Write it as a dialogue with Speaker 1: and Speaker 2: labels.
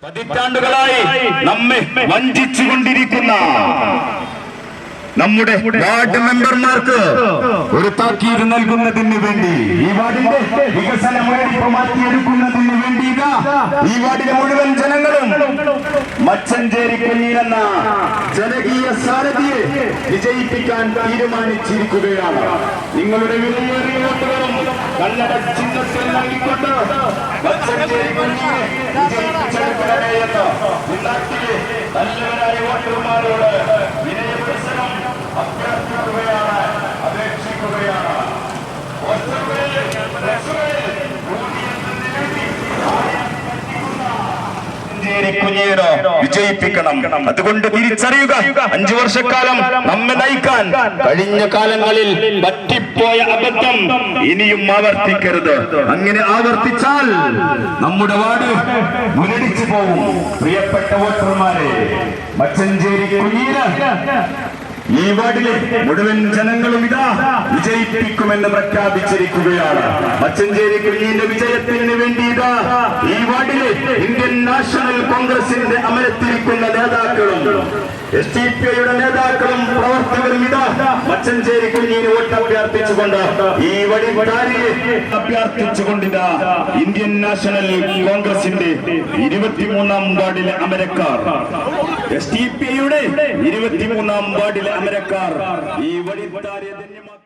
Speaker 1: പതിറ്റാണ്ടുകളായി നമ്മെ വഞ്ചിച്ചുകൊണ്ടിരിക്കുന്ന നമ്മുടെ വാർഡ് മെമ്പർമാർക്ക് ഒരു താക്കീത് നൽകുന്നതിന് വേണ്ടി ഈ വാർഡിന്റെ വികസനം മാറ്റിയെടുക്കുന്നതിന് വേണ്ടി ഈ വാർഡിലെ മുഴുവൻ ജനങ്ങളും മച്ചഞ്ചേരി കുഞ്ഞിരെന്ന ജനകീയ സാരഥിയെ വിജയിപ്പിക്കാൻ തീരുമാനിച്ചിരിക്കുകയാണ്. നിങ്ങളുടെ വിലയേറിയ വോട്ടുകളും കന്നഡ ചിഹ്നത്തിൽ നൽകിക്കൊണ്ട് മച്ചഞ്ചേരി കുഞ്ഞിനെ വിജയിപ്പിച്ചെടുക്കണമേ എന്ന് നാട്ടിലെ നല്ലവരായ വോട്ടർമാരോട് വിനയപുരസരം അഭ്യർത്ഥിക്കുകയാണ്, അപേക്ഷിക്കുകയാണ്. വിജയിപ്പിക്കണം. അതുകൊണ്ട് തിരിച്ചറിയുക, 5 വർഷക്കാലം നമ്മെ നയിക്കാൻ കഴിഞ്ഞ കാലങ്ങളിൽ പറ്റിപ്പോയ അബദ്ധം ഇനിയും ആവർത്തിക്കരുത്. അങ്ങനെ ആവർത്തിച്ചാൽ നമ്മുടെ വാർഡ് മുരടിച്ചു പോകും. പ്രിയപ്പെട്ട വോട്ടർമാരെ, മച്ചഞ്ചേരി കുഞ്ഞീര് ഈ വാർഡിലെ മുഴുവൻ ജനങ്ങളും ഇതാ വിജയിപ്പിക്കുമെന്ന് പ്രഖ്യാപിച്ചിരിക്കുകയാണ്. മച്ചഞ്ചേരി കുഞ്ഞിന്റെ വിജയത്തിന് വേണ്ടി ഇതാ ഈ വാർഡിലെ ഇന്ത്യൻ നാഷണൽ കോൺഗ്രസിന്റെ അമരത്തിരിക്കുന്ന നേതാക്കളും SDPIയുടെ നേതാക്കളും പ്രവർത്തകരും ഇതാ മച്ചഞ്ചേരി കുഞ്ഞിന് വോട്ട് അഭ്യർത്ഥിച്ചുകൊണ്ട് ഈ വഴികാരിയെ അഭ്യർത്ഥിച്ചുകൊണ്ടിതാ ഇന്ത്യൻ നാഷണൽ കോൺഗ്രസിന്റെ 23-ാം വാർഡിലെ അമരക്കാർ, SDPIയുടെ 23-ാം വാർഡിലെ അമരക്കാർ ഈ വഴികാരിയെ